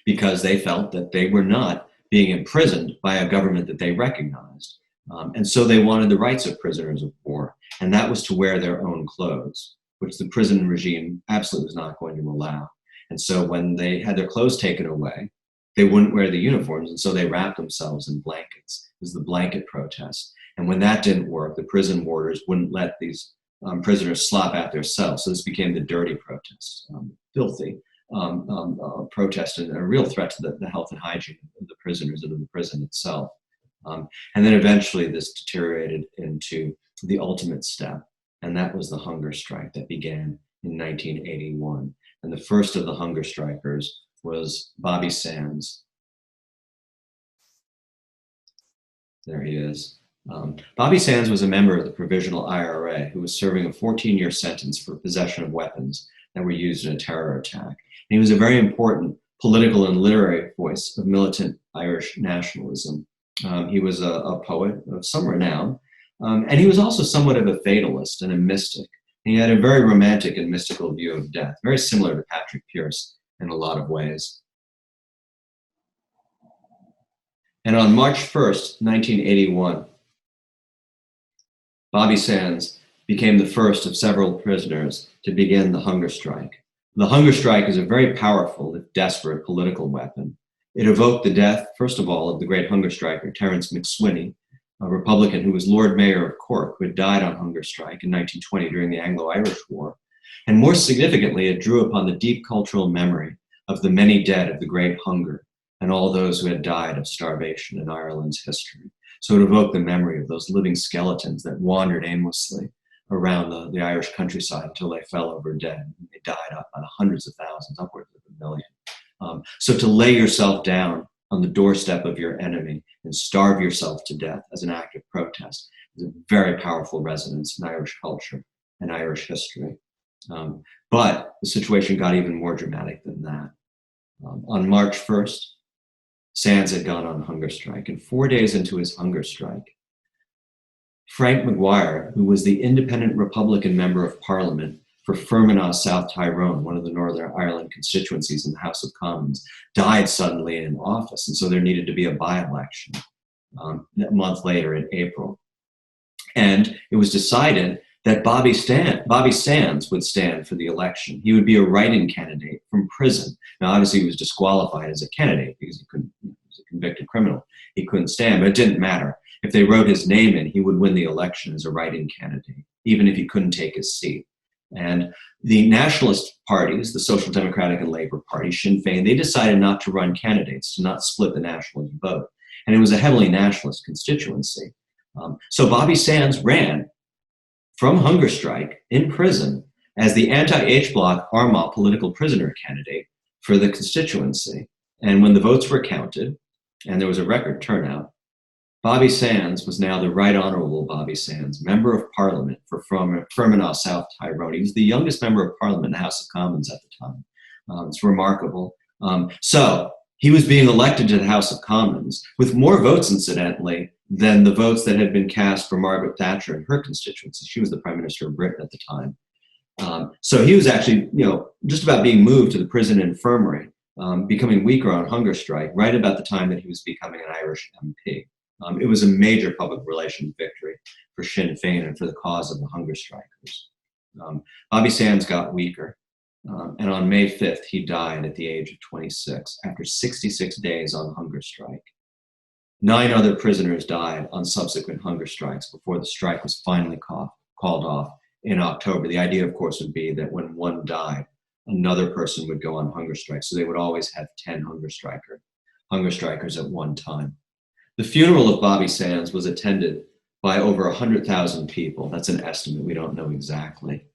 because they felt that they were not being imprisoned by a government that they recognized. And so they wanted the rights of prisoners of war, and that was to wear their own clothes, which the prison regime absolutely was not going to allow. And so when they had their clothes taken away, they wouldn't wear the uniforms, and so they wrapped themselves in blankets. It was the blanket protest. And when that didn't work, the prison warders wouldn't let these prisoners slop out their cells. So this became the dirty protest, filthy protest, and a real threat to the health and hygiene of the prisoners and of the prison itself. And then eventually this deteriorated into the ultimate step, and that was the hunger strike that began in 1981. And the first of the hunger strikers was Bobby Sands. There he is. Bobby Sands was a member of the Provisional IRA who was serving a 14-year sentence for possession of weapons that were used in a terror attack. And he was a very important political and literary voice of militant Irish nationalism. He was a poet of some renown, and he was also somewhat of a fatalist and a mystic. He had a very romantic and mystical view of death, very similar to Patrick Pearse in a lot of ways. And on March 1st, 1981, Bobby Sands became the first of several prisoners to begin the hunger strike. The hunger strike is a very powerful, if desperate, political weapon. It evoked the death, first of all, of the great hunger striker, Terence McSwiney, a Republican who was Lord Mayor of Cork, who had died on hunger strike in 1920 during the Anglo-Irish War. And more significantly, it drew upon the deep cultural memory of the many dead of the Great Hunger and all those who had died of starvation in Ireland's history. So it evoked the memory of those living skeletons that wandered aimlessly around the Irish countryside until they fell over dead. They died up by hundreds of thousands, upwards of 1 million. So to lay yourself down on the doorstep of your enemy and starve yourself to death as an act of protest is a very powerful resonance in Irish culture and Irish history. But the situation got even more dramatic than that. On March 1st, Sands had gone on hunger strike, and 4 days into his hunger strike, Frank Maguire, who was the independent Republican member of Parliament for Fermanagh, South Tyrone, one of the Northern Ireland constituencies in the House of Commons, died suddenly in office, and so there needed to be a by-election a month later in April. And it was decided that Bobby Sands would stand for the election. He would be a write-in candidate from prison. Now, obviously, he was disqualified as a candidate because he was a convicted criminal. He couldn't stand, but it didn't matter. If they wrote his name in, he would win the election as a write-in candidate, even if he couldn't take his seat. And the nationalist parties, the Social Democratic and Labour Party, Sinn Féin, they decided not to run candidates, to not split the nationalist vote. And it was a heavily nationalist constituency. So Bobby Sands ran from hunger strike in prison as the anti-H Bloc Armagh political prisoner candidate for the constituency. And when the votes were counted, and there was a record turnout, Bobby Sands was now the Right Honourable Bobby Sands, Member of Parliament for Fermanagh, South Tyrone. He was the youngest Member of Parliament in the House of Commons at the time. It's remarkable. So he was being elected to the House of Commons with more votes, incidentally, than the votes that had been cast for Margaret Thatcher in her constituency. She was the Prime Minister of Britain at the time. So he was actually, just about being moved to the prison infirmary, becoming weaker on hunger strike, right about the time that he was becoming an Irish MP. It was a major public relations victory for Sinn Féin and for the cause of the hunger strikers. Bobby Sands got weaker, and on May 5th, he died at the age of 26 after 66 days on hunger strike. 9 other prisoners died on subsequent hunger strikes before the strike was finally called off in October. The idea, of course, would be that when one died, another person would go on hunger strike. So they would always have 10 hunger strikers at one time. The funeral of Bobby Sands was attended by over 100,000 people. That's an estimate, we don't know exactly.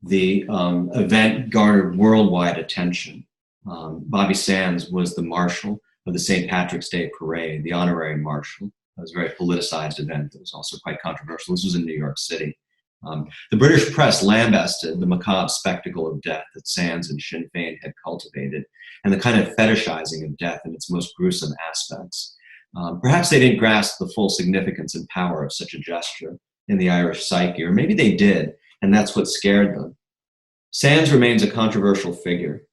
The event garnered worldwide attention. Bobby Sands was the marshal of the St. Patrick's Day Parade, the honorary marshal. It was a very politicized event that was also quite controversial. This was in New York City. The British press lambasted the macabre spectacle of death that Sands and Sinn Féin had cultivated, and the kind of fetishizing of death in its most gruesome aspects. Perhaps they didn't grasp the full significance and power of such a gesture in the Irish psyche, or maybe they did, and that's what scared them. Sands remains a controversial figure.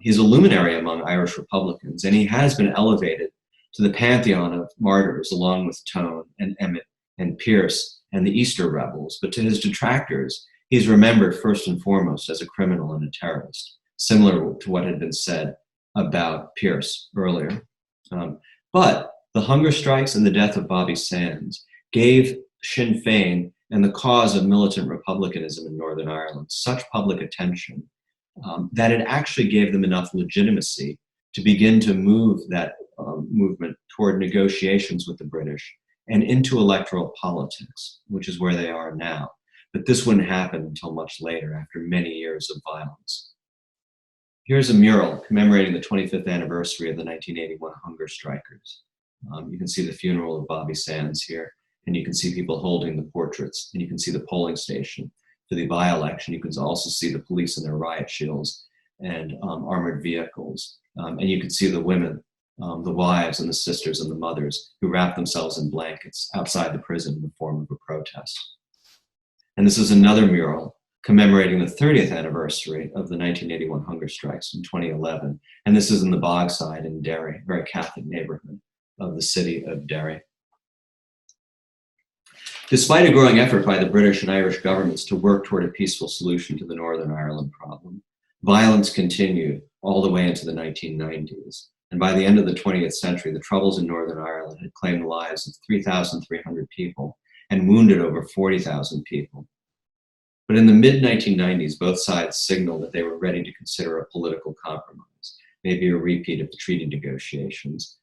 He's a luminary among Irish Republicans, and he has been elevated to the pantheon of martyrs along with Tone and Emmett and Pierce and the Easter rebels. But to his detractors, he's remembered first and foremost as a criminal and a terrorist, similar to what had been said about Pierce earlier. But the hunger strikes and the death of Bobby Sands gave Sinn Féin and the cause of militant republicanism in Northern Ireland such public attention that it actually gave them enough legitimacy to begin to move that movement toward negotiations with the British and into electoral politics, which is where they are now. But this wouldn't happen until much later, after many years of violence. Here's a mural commemorating the 25th anniversary of the 1981 hunger strikers. You can see the funeral of Bobby Sands here, and you can see people holding the portraits, and you can see the polling station for the by-election. You can also see the police in their riot shields and armored vehicles. And you can see the women, the wives and the sisters and the mothers who wrap themselves in blankets outside the prison in the form of a protest. And this is another mural commemorating the 30th anniversary of the 1981 hunger strikes in 2011. And this is in the Bogside in Derry, a very Catholic neighborhood of the city of Derry. Despite a growing effort by the British and Irish governments to work toward a peaceful solution to the Northern Ireland problem, violence continued all the way into the 1990s. And by the end of the 20th century, the Troubles in Northern Ireland had claimed the lives of 3,300 people and wounded over 40,000 people. But in the mid-1990s, both sides signaled that they were ready to consider a political compromise, maybe a repeat of the treaty negotiations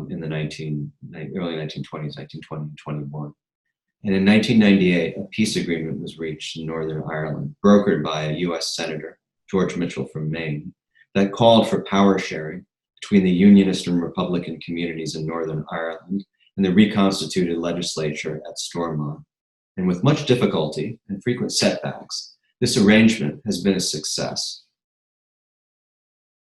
in the early 1920s, 1920 and 21. And in 1998, a peace agreement was reached in Northern Ireland, brokered by a US Senator, George Mitchell from Maine, that called for power sharing between the Unionist and Republican communities in Northern Ireland and the reconstituted legislature at Stormont. And with much difficulty and frequent setbacks, this arrangement has been a success.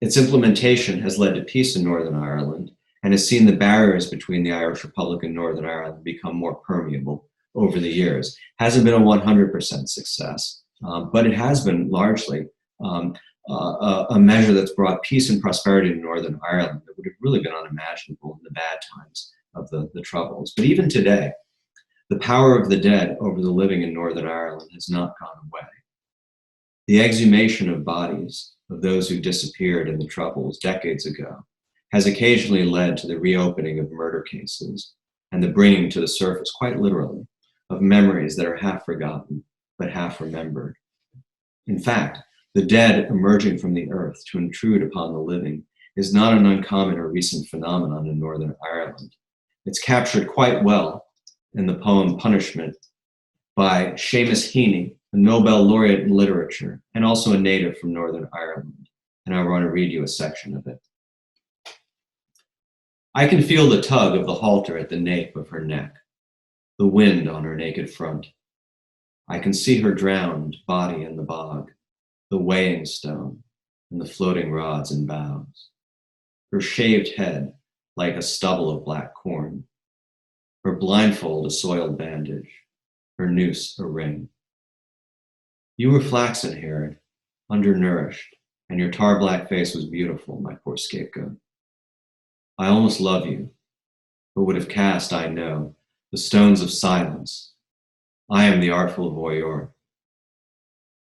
Its implementation has led to peace in Northern Ireland and has seen the barriers between the Irish Republic and Northern Ireland become more permeable over the years. Hasn't been a 100% success, but it has been largely a measure that's brought peace and prosperity to Northern Ireland that would have really been unimaginable in the bad times of the Troubles. But even today, the power of the dead over the living in Northern Ireland has not gone away. The exhumation of bodies of those who disappeared in the Troubles decades ago has occasionally led to the reopening of murder cases and the bringing to the surface, quite literally, of memories that are half forgotten but half remembered. In fact, the dead emerging from the earth to intrude upon the living is not an uncommon or recent phenomenon in Northern Ireland. It's captured quite well in the poem Punishment by Seamus Heaney, a Nobel laureate in literature and also a native from Northern Ireland. And I want to read you a section of it. I can feel the tug of the halter at the nape of her neck, the wind on her naked front. I can see her drowned body in the bog, the weighing stone and the floating rods and boughs. Her shaved head like a stubble of black corn, her blindfold a soiled bandage, her noose a ring. You were flaxen-haired, undernourished, and your tar-black face was beautiful, my poor scapegoat. I almost love you, but would have cast, I know, the stones of silence. I am the artful voyeur.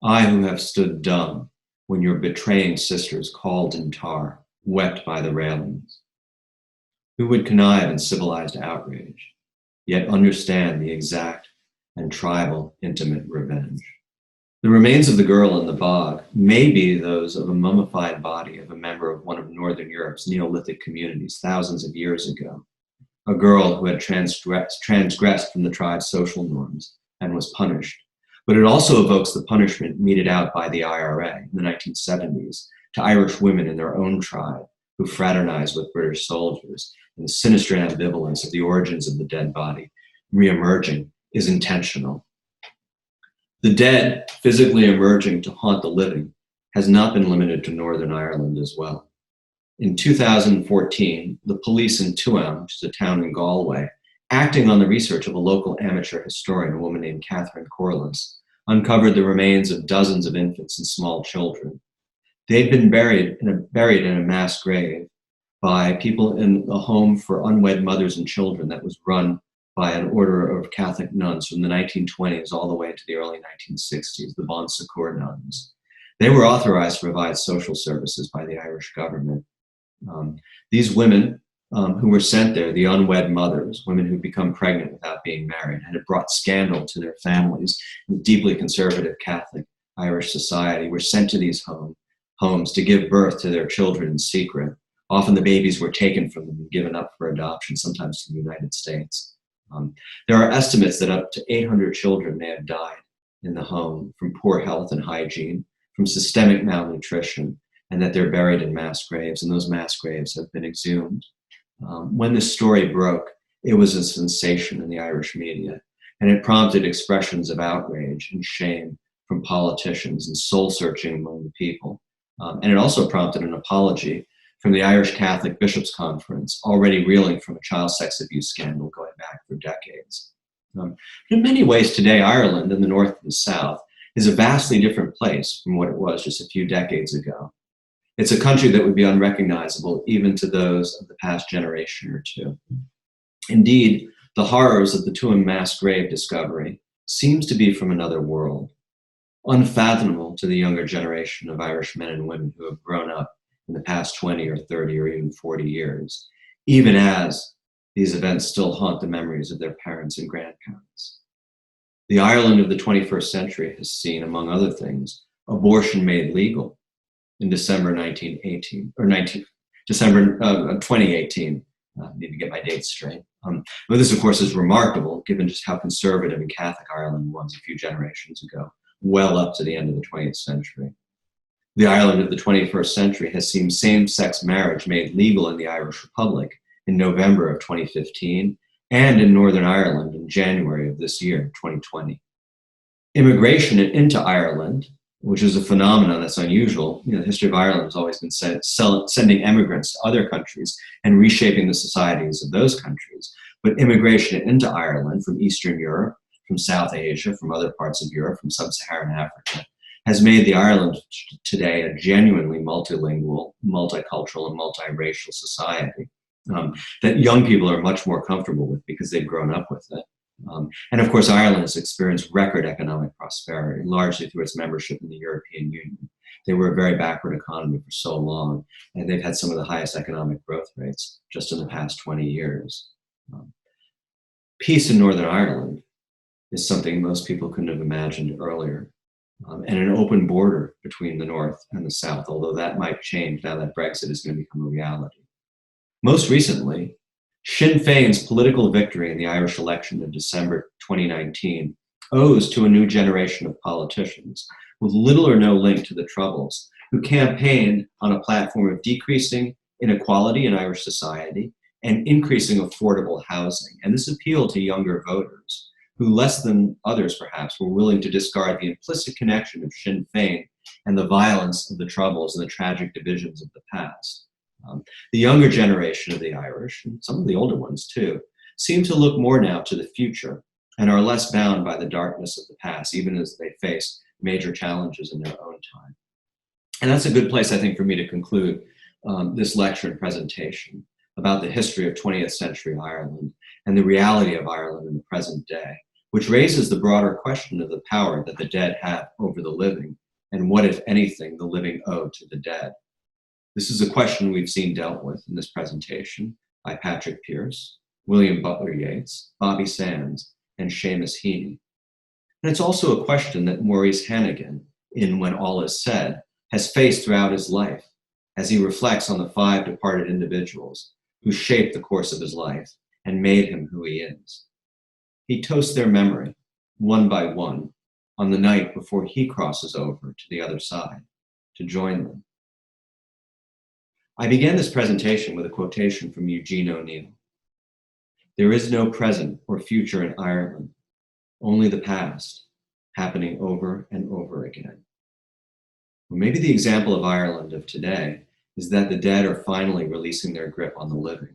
I who have stood dumb when your betraying sisters called in tar, wept by the railings. Who would connive in civilized outrage, yet understand the exact and tribal intimate revenge. The remains of the girl in the bog may be those of a mummified body of a member of one of Northern Europe's Neolithic communities thousands of years ago. a girl who had transgressed from the tribe's social norms and was punished. But it also evokes the punishment meted out by the IRA in the 1970s to Irish women in their own tribe who fraternized with British soldiers, and the sinister ambivalence of the origins of the dead body re-emerging is intentional. The dead physically emerging to haunt the living has not been limited to Northern Ireland as well. In 2014, the police in Tuam, which is a town in Galway, acting on the research of a local amateur historian, a woman named Catherine Corliss, uncovered the remains of dozens of infants and small children. They'd been buried in a mass grave by people in a home for unwed mothers and children that was run by an order of Catholic nuns from the 1920s all the way to the early 1960s, the Bon Secours nuns. They were authorized to provide social services by the Irish government. These women who were sent there, the unwed mothers, women who'd become pregnant without being married, and had brought scandal to their families in deeply conservative Catholic Irish society, were sent to these homes to give birth to their children in secret. Often the babies were taken from them and given up for adoption, sometimes to the United States. There are estimates that up to 800 children may have died in the home from poor health and hygiene, from systemic malnutrition, and that they're buried in mass graves, and those mass graves have been exhumed. When this story broke, it was a sensation in the Irish media, and it prompted expressions of outrage and shame from politicians and soul-searching among the people. And it also prompted an apology from the Irish Catholic Bishops' Conference, already reeling from a child sex abuse scandal going back for decades. In many ways today, Ireland in the north and the south is a vastly different place from what it was just a few decades ago. It's a country that would be unrecognizable even to those of the past generation or two. Indeed, the horrors of the Tuam mass grave discovery seems to be from another world, unfathomable to the younger generation of Irish men and women who have grown up in the past 20 or 30 or even 40 years, even as these events still haunt the memories of their parents and grandparents. The Ireland of the 21st century has seen, among other things, abortion made legal in December 2018. Need to get my dates straight. But this, of course, is remarkable given just how conservative and Catholic Ireland was a few generations ago, well up to the end of the 20th century. The Ireland of the 21st century has seen same-sex marriage made legal in the Irish Republic in November of 2015 and in Northern Ireland in January of this year, 2020. Immigration into Ireland, which is a phenomenon that's unusual. The history of Ireland has always been sending immigrants to other countries and reshaping the societies of those countries. But immigration into Ireland from Eastern Europe, from South Asia, from other parts of Europe, from sub-Saharan Africa, has made the Ireland today a genuinely multilingual, multicultural, and multiracial society that young people are much more comfortable with because they've grown up with it. And of course, Ireland has experienced record economic prosperity, largely through its membership in the European Union. They were a very backward economy for so long, and they've had some of the highest economic growth rates just in the past 20 years. Peace in Northern Ireland is something most people couldn't have imagined earlier. And an open border between the North and the South, although that might change now that Brexit is going to become a reality. Most recently, Sinn Féin's political victory in the Irish election of December 2019 owes to a new generation of politicians with little or no link to the Troubles, who campaigned on a platform of decreasing inequality in Irish society and increasing affordable housing. And this appealed to younger voters, who less than others perhaps were willing to discard the implicit connection of Sinn Féin and the violence of the Troubles and the tragic divisions of the past. The younger generation of the Irish, and some of the older ones too, seem to look more now to the future and are less bound by the darkness of the past, even as they face major challenges in their own time. And that's a good place, I think, for me to conclude this lecture and presentation about the history of 20th century Ireland and the reality of Ireland in the present day, which raises the broader question of the power that the dead have over the living, and what, if anything, the living owe to the dead. This is a question we've seen dealt with in this presentation by Patrick Pearse, William Butler Yeats, Bobby Sands, and Seamus Heaney. And it's also a question that Maurice Hannigan, in When All Is Said, has faced throughout his life as he reflects on the 5 departed individuals who shaped the course of his life and made him who he is. He toasts their memory, one by one, on the night before he crosses over to the other side to join them. I began this presentation with a quotation from Eugene O'Neill. There is no present or future in Ireland, only the past, happening over and over again. Well, maybe the example of Ireland of today is that the dead are finally releasing their grip on the living,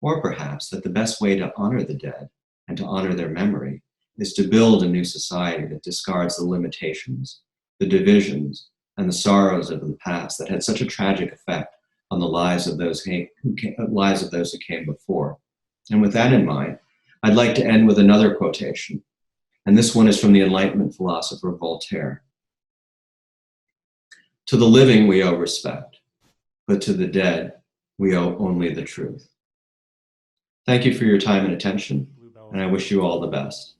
or perhaps that the best way to honor the dead and to honor their memory is to build a new society that discards the limitations, the divisions, and the sorrows of the past that had such a tragic effect on the lives of those who came before. And with that in mind, I'd like to end with another quotation. And this one is from the Enlightenment philosopher Voltaire. To the living we owe respect, but to the dead we owe only the truth. Thank you for your time and attention, and I wish you all the best.